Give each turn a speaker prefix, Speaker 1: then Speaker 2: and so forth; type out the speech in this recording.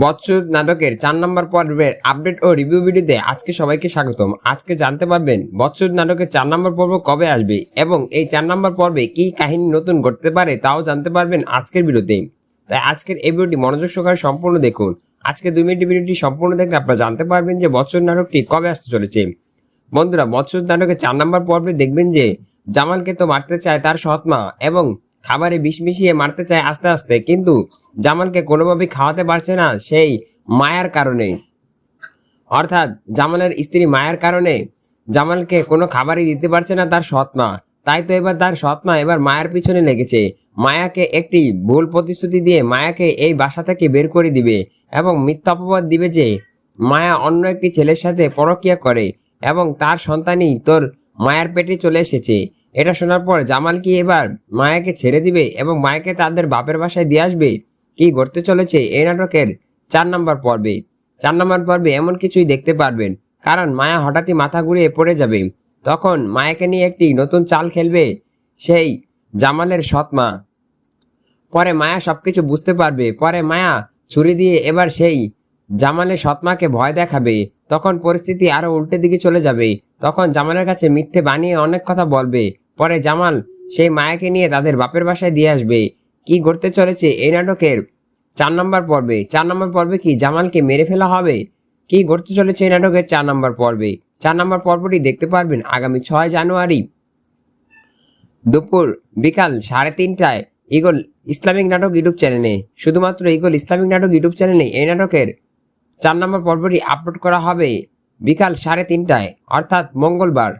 Speaker 1: বৎসর নাটকের 4 নম্বর পর্বের আপডেট ও রিভিউ ভিডিওতে আজকে সবাইকে স্বাগতম। আজকে জানতে পারবেন বৎসর নাটকের 4 নম্বর পর্ব কবে আসবে এবং এই 4 নম্বর পর্বে কি কাহিনী নতুন ঘটতে পারে তাও জানতে পারবেন আজকের ভিডিওতে। তাই আজকের এই ভিডিওটি মনোযোগ সহকারে সম্পূর্ণ দেখুন। আজকে 2 মিনিট ভিডিওটি সম্পূর্ণ দেখলে আপনারা জানতে পারবেন যে বৎসর নাটকটি কবে আসতে চলেছে। বন্ধুরা, বৎসর নাটকের 4 নম্বর পর্বে দেখবেন যে জামালকে তো মারতে চায় তার সৎমা এবং খাবারে বিষ মিশিয়ে মারতে চায় আস্তে আস্তে, কিন্তু জামালকে কোনোভাবেই খাওয়াতে পারছে না সেই মায়ার কারণে। অর্থাৎ জামালের স্ত্রী মায়ার কারণে জামালকে কোনো খাবারই দিতে পারছে না তার সৎমা। তাই তো এবার তার সৎমা এবার মায়ার পিছনে লেগেছে। মায়াকে একটি ভুল প্রতিশ্রুতি দিয়ে মায়াকে এই বাসা থেকে বের করে দিবে এবং মিথ্যা অপবাদ দিবে যে মায়া অন্য একটি ছেলের সাথে পরকীয়া করে এবং তার সন্তানই তোর মায়ের পেটে চলে এসেছে। এটা শোনার পর জামাল কি এবার মায়াকে ছেড়ে দিবে এবং মায়াকে তাদের বাপের বাসায় দিয়ে আসবে? কি ঘটতে চলেছে এই নাটকের 4 নম্বর পর্বে? 4 নম্বর পর্বে এমন কিছুই দেখতে পারবেন, কারণ মায়া হঠাৎই মাথা ঘুরিয়ে পড়ে যাবে। তখন মায়াকে নিয়ে একটি নতুন চাল খেলবে সেই জামালের সৎমা। পরে মায়া সবকিছু বুঝতে পারবে। পরে মায়া ছুরি দিয়ে এবার সেই জামালের সৎমাকে ভয় দেখাবে। তখন পরিস্থিতি আরো উল্টো দিকে চলে যাবে। তখন জামালের কাছে মিথ্যে বানিয়ে অনেক কথা বলবে। পরে জামাল সেই মায়াকে নিয়ে তাদের বাপের বাসায় দিয়ে আসবে। কি ঘটতে চলেছে এই নাটকের 4 নম্বর পর্বে? 4 নম্বর পর্বে কি জামালকে মেরে ফেলা হবে? কি ঘটতে চলেছে এই নাটকের 4 নম্বর পর্বে? 4 নম্বর পর্বটি দেখতে পারবেন আগামী 6 জানুয়ারি দুপুর বিকাল 3:30টায় ইগল ইসলামিক নাটক ইউটিউব চ্যানেলে। শুধুমাত্র ইগল ইসলামিক নাটক ইউটিউব চ্যানেলে এই নাটকের 4 নম্বর পর্বটি আপলোড করা হবে বিকাল 3:30টায়, অর্থাৎ মঙ্গলবার।